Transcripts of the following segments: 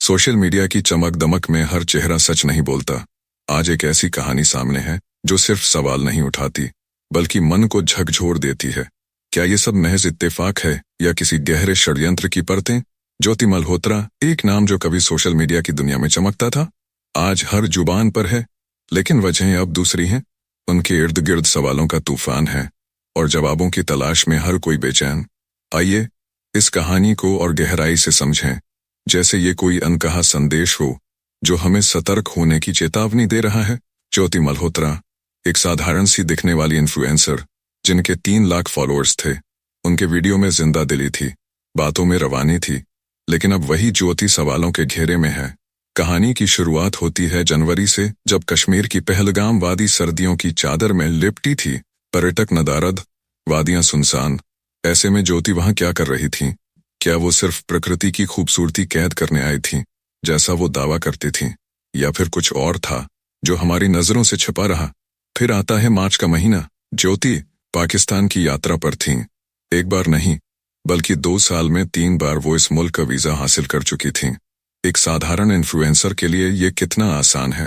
Social media की चमक दमक में हर चेहरा सच नहीं बोलता। आज एक ऐसी कहानी सामने है जो सिर्फ सवाल नहीं उठाती बल्कि मन को झकझोर देती है। क्या ये सब महज इत्तेफाक है या किसी गहरे षड्यंत्र की परतें? ज्योति मल्होत्रा, एक नाम जो कभी सोशल मीडिया की दुनिया में चमकता था, आज हर जुबान पर है, लेकिन वजहें अब दूसरी हैं। उनके इर्द गिर्द सवालों का तूफान है और जवाबों की तलाश में हर कोई बेचैन। आइए इस कहानी को और गहराई से समझें, जैसे ये कोई अनकहा संदेश हो जो हमें सतर्क होने की चेतावनी दे रहा है। ज्योति मल्होत्रा एक साधारण सी दिखने वाली इन्फ्लुएंसर जिनके 3 लाख फॉलोअर्स थे। उनके वीडियो में जिंदा दिली थी, बातों में रवानी थी, लेकिन अब वही ज्योति सवालों के घेरे में है। कहानी की शुरुआत होती है जनवरी से, जब कश्मीर की पहलगाम वादी सर्दियों की चादर में लिपटी थी। पर्यटक नदारद, वादियां सुनसान। ऐसे में ज्योति वहां क्या कर रही थी? क्या वो सिर्फ प्रकृति की खूबसूरती कैद करने आई थी, जैसा वो दावा करती थी, या फिर कुछ और था जो हमारी नजरों से छिपा रहा? फिर आता है मार्च का महीना। ज्योति पाकिस्तान की यात्रा पर थी। एक बार नहीं, बल्कि 2 साल में 3 बार वो इस मुल्क का वीजा हासिल कर चुकी थी। एक साधारण इन्फ्लुएंसर के लिए ये कितना आसान है।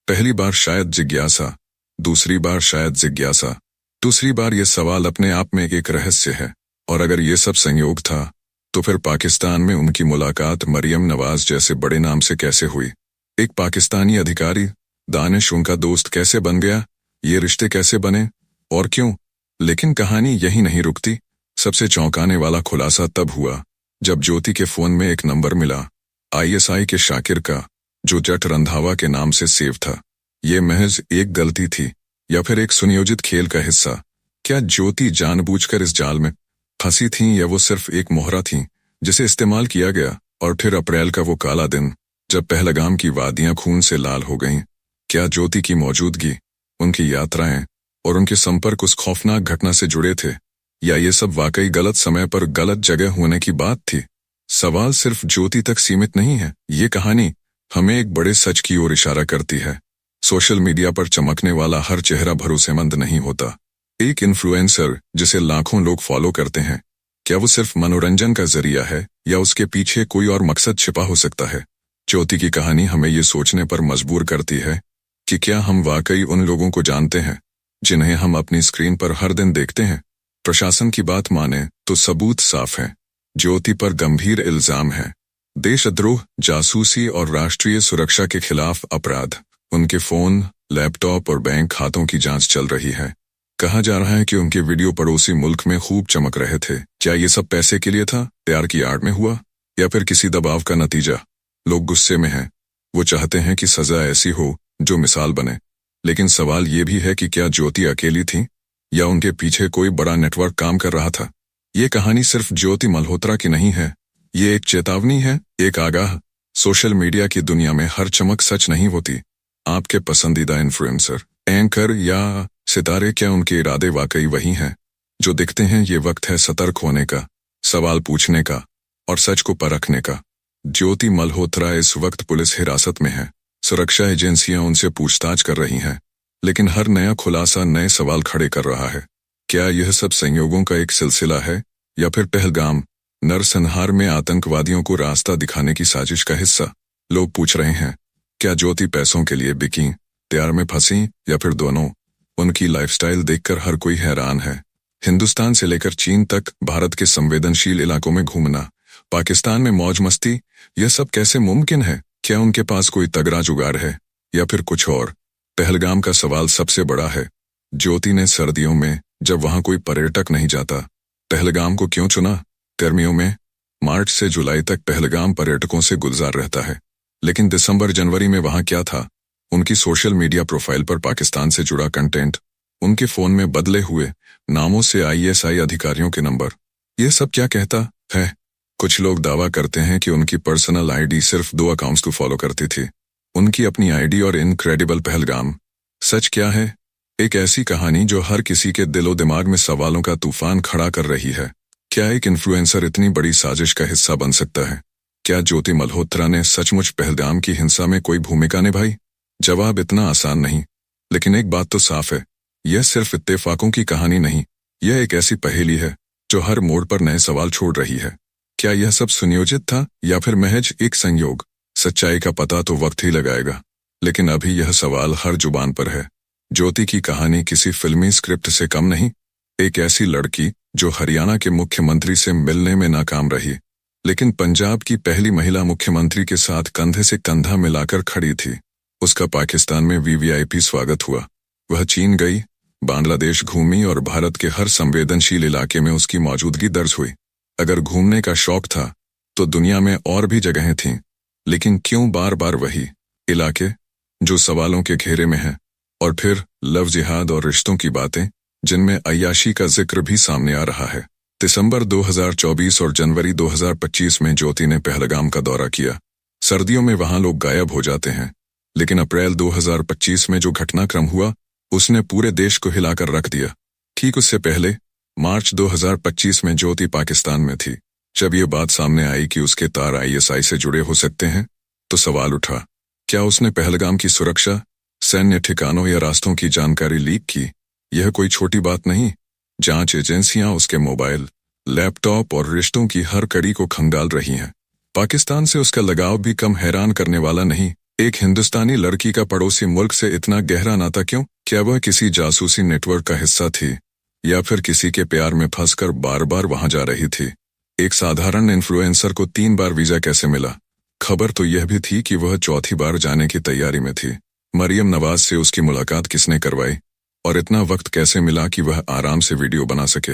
पहली बार शायद जिज्ञासा, दूसरी बार शायद जिज्ञासा, दूसरी बार ये सवाल अपने आप में एक रहस्य है। और अगर ये सब संयोग था, तो फिर पाकिस्तान में उनकी मुलाकात मरियम नवाज जैसे बड़े नाम से कैसे हुई? एक पाकिस्तानी अधिकारी, दानिश, उनका दोस्त कैसे बन गया? ये रिश्ते कैसे बने और क्यों? लेकिन कहानी यही नहीं रुकती। सबसे चौंकाने वाला खुलासा तब हुआ जब ज्योति के फोन में एक नंबर मिला, ISI के शाकिर का, जो जट रंधावा के नाम से सेव था। ये महज एक गलती थी या फिर एक सुनियोजित खेल का हिस्सा? क्या ज्योति जानबूझकर इस जाल में फंसी थी, या वो सिर्फ एक मोहरा थी जिसे इस्तेमाल किया गया? और फिर अप्रैल का वो काला दिन जब पहलगाम की वादियां खून से लाल हो गईं। क्या ज्योति की मौजूदगी, उनकी यात्राएं और उनके संपर्क उस खौफनाक घटना से जुड़े थे, या ये सब वाकई गलत समय पर गलत जगह होने की बात थी? सवाल सिर्फ ज्योति तक सीमित नहीं है। ये कहानी हमें एक बड़े सच की ओर इशारा करती है। सोशल मीडिया पर चमकने वाला हर चेहरा भरोसेमंद नहीं होता। एक इन्फ्लुएंसर जिसे लाखों लोग फॉलो करते हैं, क्या वो सिर्फ मनोरंजन का जरिया है, या उसके पीछे कोई और मकसद छिपा हो सकता है? ज्योति की कहानी हमें ये सोचने पर मजबूर करती है कि क्या हम वाकई उन लोगों को जानते हैं जिन्हें हम अपनी स्क्रीन पर हर दिन देखते हैं? प्रशासन की बात माने तो सबूत साफ है। ज्योति पर गंभीर इल्जाम है, देशद्रोह, जासूसी और राष्ट्रीय सुरक्षा के खिलाफ अपराध। उनके फोन, लैपटॉप और बैंक खातों की जांच चल रही है। कहा जा रहा है कि उनके वीडियो पड़ोसी मुल्क में खूब चमक रहे थे। क्या ये सब पैसे के लिए था, प्यार की आड़ में हुआ, या फिर किसी दबाव का नतीजा? लोग गुस्से में हैं। वो चाहते हैं कि सजा ऐसी हो जो मिसाल बने। लेकिन सवाल ये भी है कि क्या ज्योति अकेली थी, या उनके पीछे कोई बड़ा नेटवर्क काम कर रहा था? ये कहानी सिर्फ ज्योति मल्होत्रा की नहीं है। ये एक चेतावनी है, एक आगाह। सोशल मीडिया की दुनिया में हर चमक सच नहीं होती। आपके पसंदीदा इन्फ्लुएंसर, एंकर या सितारे, क्या उनके इरादे वाकई वही हैं जो दिखते हैं? ये वक्त है सतर्क होने का, सवाल पूछने का और सच को परखने का। ज्योति मल्होत्रा इस वक्त पुलिस हिरासत में है। सुरक्षा एजेंसियां उनसे पूछताछ कर रही हैं, लेकिन हर नया खुलासा नए सवाल खड़े कर रहा है। क्या यह सब संयोगों का एक सिलसिला है, या फिर पहलगाम नरसंहार में आतंकवादियों को रास्ता दिखाने की साजिश का हिस्सा? लोग पूछ रहे हैं, क्या ज्योति पैसों के लिए बिकी, प्यार में फंसी, या फिर दोनों? उनकी लाइफस्टाइल देखकर हर कोई हैरान है। हिंदुस्तान से लेकर चीन तक, भारत के संवेदनशील इलाकों में घूमना, पाकिस्तान में मौज मस्ती, यह सब कैसे मुमकिन है? क्या उनके पास कोई तगड़ा जुगाड़ है, या फिर कुछ और? पहलगाम का सवाल सबसे बड़ा है। ज्योति ने सर्दियों में, जब वहां कोई पर्यटक नहीं जाता, पहलगाम को क्यों चुना? गर्मियों में मार्च से जुलाई तक पहलगाम पर्यटकों से गुलजार रहता है, लेकिन दिसंबर जनवरी में वहां क्या था? उनकी सोशल मीडिया प्रोफाइल पर पाकिस्तान से जुड़ा कंटेंट, उनके फोन में बदले हुए नामों से ISI अधिकारियों के नंबर। यह सब क्या कहता है? कुछ लोग दावा करते हैं कि उनकी पर्सनल ID सिर्फ 2 अकाउंट्स को फॉलो करती थी, उनकी अपनी ID और इनक्रेडिबल पहलगाम। सच क्या है? एक ऐसी कहानी जो हर किसी के दिलो दिमाग में सवालों का तूफान खड़ा कर रही है। क्या एक इन्फ्लुएंसर इतनी बड़ी साजिश का हिस्सा बन सकता है? क्या ज्योति मल्होत्रा ने सचमुच पहलगाम की हिंसा में कोई भूमिका निभाई? जवाब इतना आसान नहीं, लेकिन एक बात तो साफ है, यह सिर्फ इत्तेफाकों की कहानी नहीं, यह एक ऐसी पहेली है जो हर मोड़ पर नए सवाल छोड़ रही है। क्या यह सब सुनियोजित था, या फिर महज एक संयोग? सच्चाई का पता तो वक्त ही लगाएगा, लेकिन अभी यह सवाल हर जुबान पर है। ज्योति की कहानी किसी फिल्मी स्क्रिप्ट से कम नहीं। एक ऐसी लड़की जो हरियाणा के मुख्यमंत्री से मिलने में नाकाम रही, लेकिन पंजाब की पहली महिला मुख्यमंत्री के साथ कंधे से कंधा मिलाकर खड़ी थी। उसका पाकिस्तान में वीवीआईपी स्वागत हुआ। वह चीन गई, बांग्लादेश घूमी और भारत के हर संवेदनशील इलाके में उसकी मौजूदगी दर्ज हुई। अगर घूमने का शौक था तो दुनिया में और भी जगहें थीं, लेकिन क्यों बार बार वही इलाके जो सवालों के घेरे में है? और फिर लव जिहाद और रिश्तों की बातें जिनमें अय्याशी का जिक्र भी सामने आ रहा है। दिसंबर 2024 और जनवरी 2025 में ज्योति ने पहलगाम का दौरा किया। सर्दियों में वहां लोग गायब हो जाते हैं, लेकिन अप्रैल 2025 में जो घटनाक्रम हुआ उसने पूरे देश को हिलाकर रख दिया। ठीक उससे पहले मार्च 2025 में ज्योति पाकिस्तान में थी। जब ये बात सामने आई कि उसके तार आईएसआई से जुड़े हो सकते हैं, तो सवाल उठा, क्या उसने पहलगाम की सुरक्षा, सैन्य ठिकानों या रास्तों की जानकारी लीक की? यह कोई छोटी बात नहीं। जांच एजेंसियां उसके मोबाइल, लैपटॉप और रिश्तों की हर कड़ी को खंगाल रही हैं। पाकिस्तान से उसका लगाव भी कम हैरान करने वाला नहीं। एक हिंदुस्तानी लड़की का पड़ोसी मुल्क से इतना गहरा नाता क्यों? क्या वह किसी जासूसी नेटवर्क का हिस्सा थी, या फिर किसी के प्यार में फंसकर बार बार वहां जा रही थी? एक साधारण इन्फ्लुएंसर को 3 बार वीजा कैसे मिला? खबर तो यह भी थी कि वह चौथी बार जाने की तैयारी में थी। मरियम नवाज से उसकी मुलाकात किसने करवाई, और इतना वक्त कैसे मिला कि वह आराम से वीडियो बना सके?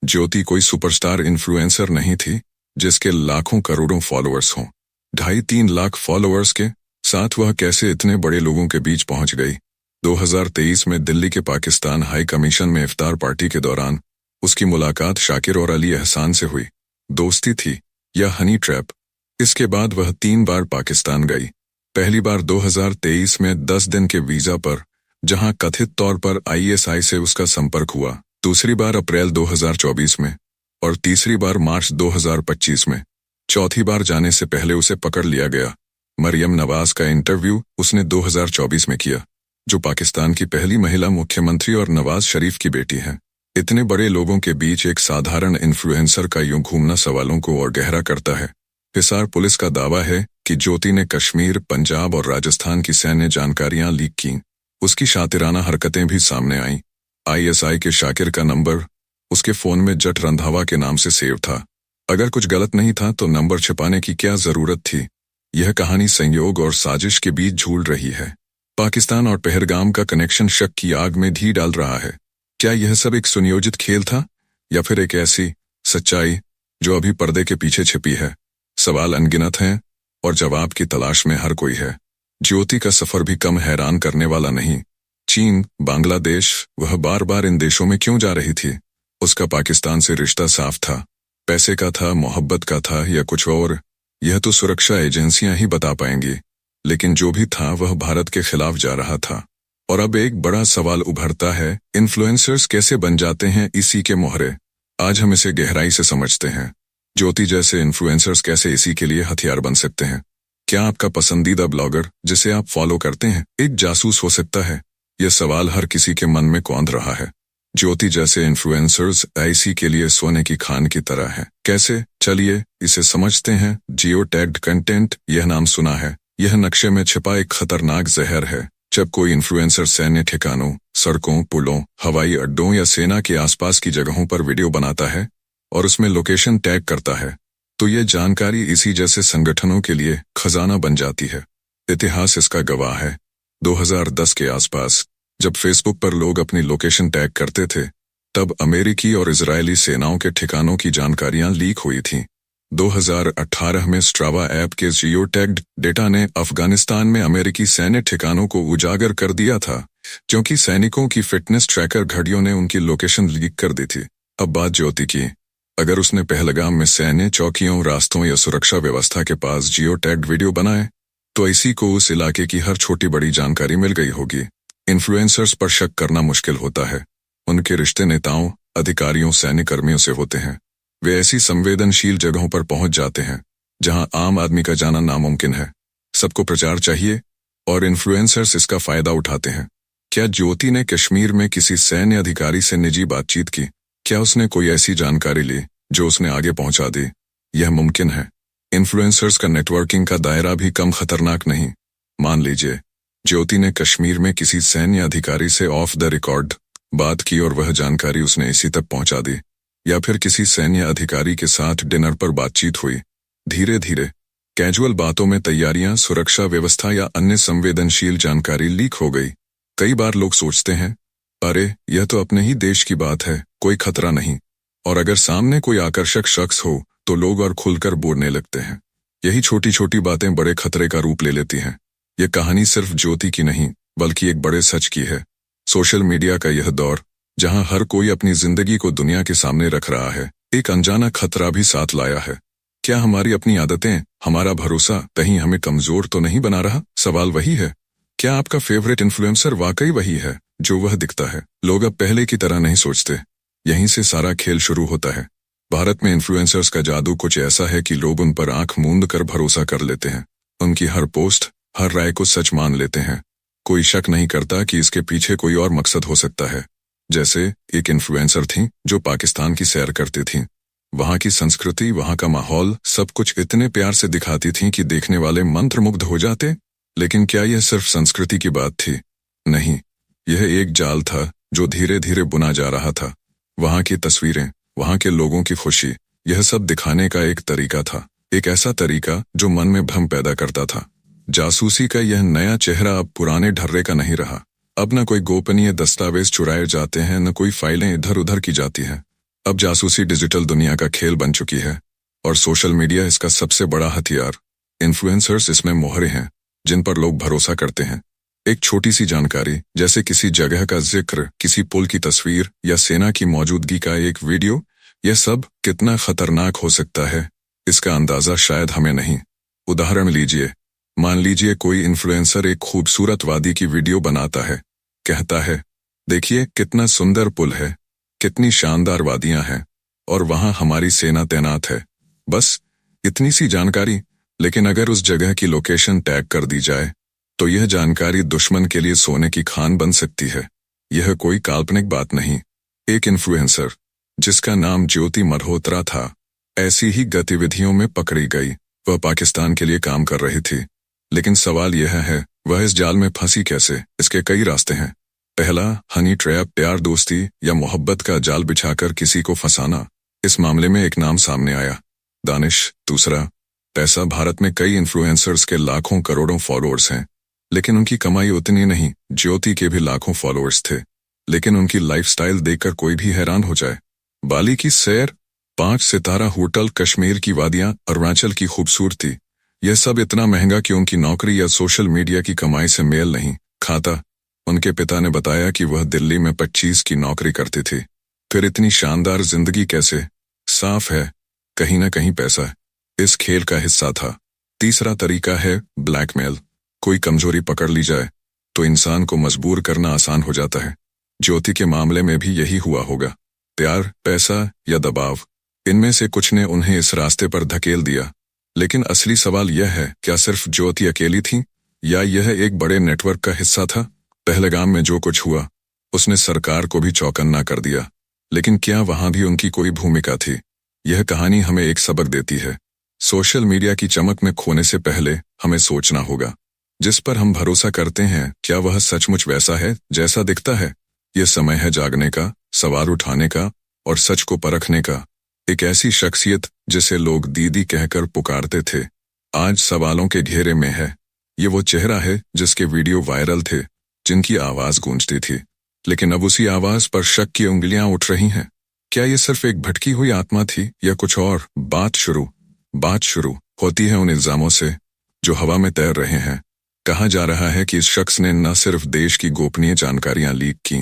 ज्योति कोई सुपरस्टार इन्फ्लुएंसर नहीं थी जिसके लाखों करोड़ों फॉलोअर्स हों। 2.5-3 लाख फॉलोअर्स के साथ वह कैसे इतने बड़े लोगों के बीच पहुंच गई? 2023 में दिल्ली के पाकिस्तान हाई कमीशन में इफ्तार पार्टी के दौरान उसकी मुलाकात शाकिर और अली एहसान से हुई। दोस्ती थी या हनी ट्रैप? इसके बाद वह 3 बार पाकिस्तान गई। पहली बार 2023 में 10 दिन के वीजा पर, जहां कथित तौर पर आईएसआई से उसका संपर्क हुआ। दूसरी बार अप्रैल 2024 में और तीसरी बार मार्च 2025 में। चौथी बार जाने से पहले उसे पकड़ लिया गया। मरियम नवाज का इंटरव्यू उसने 2024 में किया, जो पाकिस्तान की पहली महिला मुख्यमंत्री और नवाज शरीफ की बेटी हैं। इतने बड़े लोगों के बीच एक साधारण इन्फ्लुएंसर का यूं घूमना सवालों को और गहरा करता है। हिसार पुलिस का दावा है कि ज्योति ने कश्मीर, पंजाब और राजस्थान की सैन्य जानकारियां लीक की। उसकी शातिराना हरकतें भी सामने आईं। आईएसआई के शाकिर का नंबर उसके फोन में जट रंधावा के नाम से सेव था। अगर कुछ गलत नहीं था तो नंबर छिपाने की क्या जरूरत थी? यह कहानी संयोग और साजिश के बीच झूल रही है। पाकिस्तान और पहलगाम का कनेक्शन शक की आग में घी डाल रहा है। क्या यह सब एक सुनियोजित खेल था, या फिर एक ऐसी सच्चाई जो अभी पर्दे के पीछे छिपी है? सवाल अनगिनत हैं और जवाब की तलाश में हर कोई है। ज्योति का सफर भी कम हैरान करने वाला नहीं। चीन, बांग्लादेश, वह बार बार इन देशों में क्यों जा रही थी? उसका पाकिस्तान से रिश्ता साफ था। पैसे का था, मोहब्बत का था, या कुछ और? यह तो सुरक्षा एजेंसियां ही बता पाएंगी। लेकिन जो भी था वह भारत के खिलाफ जा रहा था। और अब एक बड़ा सवाल उभरता है, इन्फ्लुएंसर्स कैसे बन जाते हैं इसी के मोहरे? आज हम इसे गहराई से समझते हैं। ज्योति जैसे इन्फ्लुएंसर्स कैसे इसी के लिए हथियार बन सकते हैं? क्या आपका पसंदीदा ब्लॉगर जिसे आप फॉलो करते हैं एक जासूस हो सकता है? यह सवाल हर किसी के मन में कौंध रहा है। ज्योति जैसे इन्फ्लुएंसर्स आईसी के लिए सोने की खान की तरह है। कैसे? चलिए इसे समझते हैं। जियो टैग्ड कंटेंट, यह नाम सुना है। यह नक्शे में छिपा एक खतरनाक जहर है। जब कोई इन्फ्लुएंसर सैन्य ठिकानों, सड़कों, पुलों, हवाई अड्डों या सेना के आसपास की जगहों पर वीडियो बनाता है और उसमें लोकेशन टैग करता है, तो ये जानकारी इसी जैसे संगठनों के लिए खजाना बन जाती है। इतिहास इसका गवाह है। 2010 के आसपास जब फेसबुक पर लोग अपनी लोकेशन टैग करते थे, तब अमेरिकी और इजरायली सेनाओं के ठिकानों की जानकारियां लीक हुई थीं। 2018 में स्ट्रावा ऐप के जियो टैग्ड डेटा ने अफगानिस्तान में अमेरिकी सैन्य ठिकानों को उजागर कर दिया था, क्योंकि सैनिकों की फिटनेस ट्रैकर घड़ियों ने उनकी लोकेशन लीक कर दी थी। अब बात ज्योति की। अगर उसने पहलगाम में सैन्य चौकियों, रास्तों या सुरक्षा व्यवस्था के पास जियो टैग्ड वीडियो बनाए, तो इसी को उस इलाके की हर छोटी बड़ी जानकारी मिल गई होगी। इन्फ्लुएंसर्स पर शक करना मुश्किल होता है। उनके रिश्ते नेताओं, अधिकारियों, सैन्य कर्मियों से होते हैं। वे ऐसी संवेदनशील जगहों पर पहुंच जाते हैं जहां आम आदमी का जाना नामुमकिन है। सबको प्रचार चाहिए और इन्फ्लुएंसर्स इसका फायदा उठाते हैं। क्या ज्योति ने कश्मीर में किसी सैन्य अधिकारी से निजी बातचीत की? क्या उसने कोई ऐसी जानकारी ली जो उसने आगे पहुंचा दी? यह मुमकिन है, इन्फ्लुएंसर्स का नेटवर्किंग का दायरा भी कम खतरनाक नहीं। मान लीजिए ज्योति ने कश्मीर में किसी सैन्य अधिकारी से ऑफ द रिकॉर्ड बात की और वह जानकारी उसने इसी तक पहुंचा दी, या फिर किसी सैन्य अधिकारी के साथ डिनर पर बातचीत हुई। धीरे धीरे कैजुअल बातों में तैयारियां, सुरक्षा व्यवस्था या अन्य संवेदनशील जानकारी लीक हो गई। कई बार लोग सोचते हैं, अरे यह तो अपने ही देश की बात है, कोई खतरा नहीं। और अगर सामने कोई आकर्षक शख्स हो तो लोग और खुलकर बोलने लगते हैं। यही छोटी छोटी बातें बड़े खतरे का रूप ले लेती हैं। यह कहानी सिर्फ ज्योति की नहीं, बल्कि एक बड़े सच की है। सोशल मीडिया का यह दौर, जहां हर कोई अपनी जिंदगी को दुनिया के सामने रख रहा है, एक अनजाना खतरा भी साथ लाया है। क्या हमारी अपनी आदतें, हमारा भरोसा कहीं हमें कमजोर तो नहीं बना रहा? सवाल वही है, क्या आपका फेवरेट इन्फ्लुएंसर वाकई वही है जो वह दिखता है? लोग अब पहले की तरह नहीं सोचते। यहीं से सारा खेल शुरू होता है। भारत में इन्फ्लुएंसर्स का जादू कुछ ऐसा है कि लोग उन पर आंख मूंद कर भरोसा कर लेते हैं। उनकी हर पोस्ट, हर राय को सच मान लेते हैं। कोई शक नहीं करता कि इसके पीछे कोई और मकसद हो सकता है। जैसे एक इन्फ्लुएंसर थी जो पाकिस्तान की सैर करती थी। वहां की संस्कृति, वहां का माहौल, सब कुछ इतने प्यार से दिखाती थी कि देखने वाले मंत्रमुग्ध हो जाते। लेकिन क्या यह सिर्फ संस्कृति की बात थी? नहीं, यह एक जाल था जो धीरे धीरे बुना जा रहा था। वहां की तस्वीरें, वहां के लोगों की खुशी, यह सब दिखाने का एक तरीका था। एक ऐसा तरीका जो मन में भ्रम पैदा करता था। जासूसी का यह नया चेहरा अब पुराने ढर्रे का नहीं रहा। अब न कोई गोपनीय दस्तावेज चुराए जाते हैं, न कोई फाइलें इधर उधर की जाती हैं। अब जासूसी डिजिटल दुनिया का खेल बन चुकी है, और सोशल मीडिया इसका सबसे बड़ा हथियार। इन्फ्लुएंसर्स इसमें मोहरे हैं जिन पर लोग भरोसा करते हैं। एक छोटी सी जानकारी, जैसे किसी जगह का जिक्र, किसी पुल की तस्वीर या सेना की मौजूदगी का एक वीडियो, यह सब कितना खतरनाक हो सकता है, इसका अंदाजा शायद हमें नहीं। उदाहरण लीजिए, मान लीजिए कोई इन्फ्लुएंसर एक खूबसूरत वादी की वीडियो बनाता है। कहता है, देखिए कितना सुंदर पुल है, कितनी शानदार वादियां हैं, और वहां हमारी सेना तैनात है। बस इतनी सी जानकारी, लेकिन अगर उस जगह की लोकेशन टैग कर दी जाए तो यह जानकारी दुश्मन के लिए सोने की खान बन सकती है। यह कोई काल्पनिक बात नहीं। एक इन्फ्लुएंसर जिसका नाम ज्योति मल्होत्रा था, ऐसी ही गतिविधियों में पकड़ी गई। वह पाकिस्तान के लिए काम कर रही थी। लेकिन सवाल यह है, वह इस जाल में फंसी कैसे? इसके कई रास्ते हैं। पहला, हनी ट्रैप, प्यार, दोस्ती या मोहब्बत का जाल बिछाकर किसी को फंसाना। इस मामले में एक नाम सामने आया, दानिश। दूसरा, पैसा। भारत में कई इन्फ्लुएंसर्स के लाखों करोड़ों फॉलोअर्स हैं, लेकिन उनकी कमाई उतनी नहीं। ज्योति के भी लाखों फॉलोअर्स थे, लेकिन उनकी लाइफस्टाइल देखकर कोई भी हैरान हो जाए। बाली की सैर, 5 सितारा होटल, कश्मीर की वादियां, अरुणाचल की खूबसूरती, यह सब इतना महंगा कि उनकी नौकरी या सोशल मीडिया की कमाई से मेल नहीं खाता। उनके पिता ने बताया कि वह दिल्ली में 25 की नौकरी करती थी। फिर इतनी शानदार जिंदगी कैसे? साफ है, कहीं ना कहीं पैसा इस खेल का हिस्सा था। तीसरा तरीका है ब्लैकमेल। कोई कमजोरी पकड़ ली जाए तो इंसान को मजबूर करना आसान हो जाता है। ज्योति के मामले में भी यही हुआ होगा। प्यार, पैसा या दबाव, इनमें से कुछ ने उन्हें इस रास्ते पर धकेल दिया। लेकिन असली सवाल यह है, क्या सिर्फ ज्योति अकेली थी, या यह एक बड़े नेटवर्क का हिस्सा था? पहलगाम में जो कुछ हुआ, उसने सरकार को भी चौकन्ना कर दिया। लेकिन क्या वहां भी उनकी कोई भूमिका थी? यह कहानी हमें एक सबक देती है। सोशल मीडिया की चमक में खोने से पहले हमें सोचना होगा, जिस पर हम भरोसा करते हैं, क्या वह सचमुच वैसा है जैसा दिखता है? यह समय है जागने का, सवाल उठाने का और सच को परखने का। एक ऐसी शख्सियत जिसे लोग दीदी कहकर पुकारते थे, आज सवालों के घेरे में है। ये वो चेहरा है जिसके वीडियो वायरल थे, जिनकी आवाज गूंजती थी, लेकिन अब उसी आवाज पर शक की उंगलियां उठ रही हैं। क्या ये सिर्फ एक भटकी हुई आत्मा थी या कुछ और? बात शुरू होती है उन इल्जामों से जो हवा में तैर रहे हैं। कहा जा रहा है कि इस शख्स ने न सिर्फ देश की गोपनीय जानकारियां लीक की,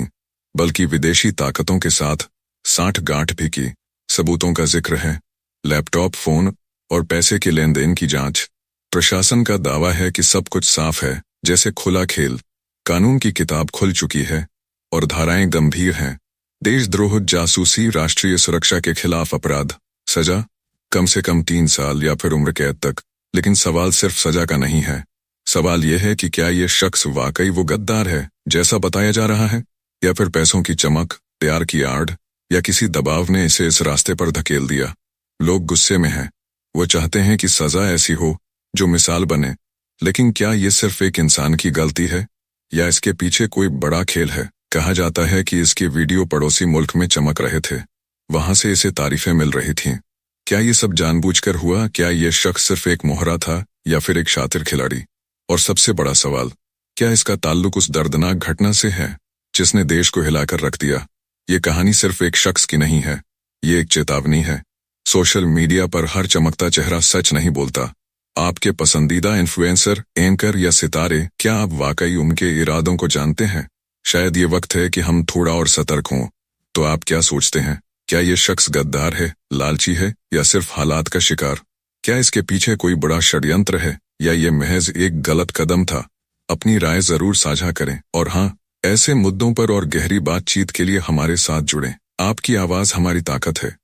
बल्कि विदेशी ताकतों के साथ साठगांठ भी की। सबूतों का जिक्र है, लैपटॉप, फोन और पैसे के लेन देन की जांच। प्रशासन का दावा है कि सब कुछ साफ है, जैसे खुला खेल। कानून की किताब खुल चुकी है और धाराएं गंभीर हैं। देशद्रोह, जासूसी, राष्ट्रीय सुरक्षा के खिलाफ अपराध। सजा कम से कम 3 साल या फिर उम्र कैद तक। लेकिन सवाल सिर्फ सजा का नहीं है। सवाल यह है कि क्या यह शख्स वाकई वो गद्दार है जैसा बताया जा रहा है, या फिर पैसों की चमक, प्यार की आड़ या किसी दबाव ने इसे इस रास्ते पर धकेल दिया। लोग गुस्से में हैं, वो चाहते हैं कि सजा ऐसी हो जो मिसाल बने। लेकिन क्या ये सिर्फ एक इंसान की गलती है या इसके पीछे कोई बड़ा खेल है? कहा जाता है कि इसके वीडियो पड़ोसी मुल्क में चमक रहे थे, वहां से इसे तारीफें मिल रही थीं। क्या ये सब जानबूझकर हुआ? क्या ये शख्स सिर्फ एक मोहरा था या फिर एक शातिर खिलाड़ी? और सबसे बड़ा सवाल, क्या इसका ताल्लुक उस दर्दनाक घटना से है जिसने देश को हिलाकर रख दिया? ये कहानी सिर्फ एक शख्स की नहीं है, ये एक चेतावनी है। सोशल मीडिया पर हर चमकता चेहरा सच नहीं बोलता। आपके पसंदीदा इन्फ्लुएंसर, एंकर या सितारे, क्या आप वाकई उनके इरादों को जानते हैं? शायद ये वक्त है कि हम थोड़ा और सतर्क हों। तो आप क्या सोचते हैं? क्या ये शख्स गद्दार है, लालची है या सिर्फ हालात का शिकार? क्या इसके पीछे कोई बड़ा षड्यंत्र है या ये महज एक गलत कदम था? अपनी राय जरूर साझा करें और हाँ, ऐसे मुद्दों पर और गहरी बातचीत के लिए हमारे साथ जुड़ें। आपकी आवाज हमारी ताकत है।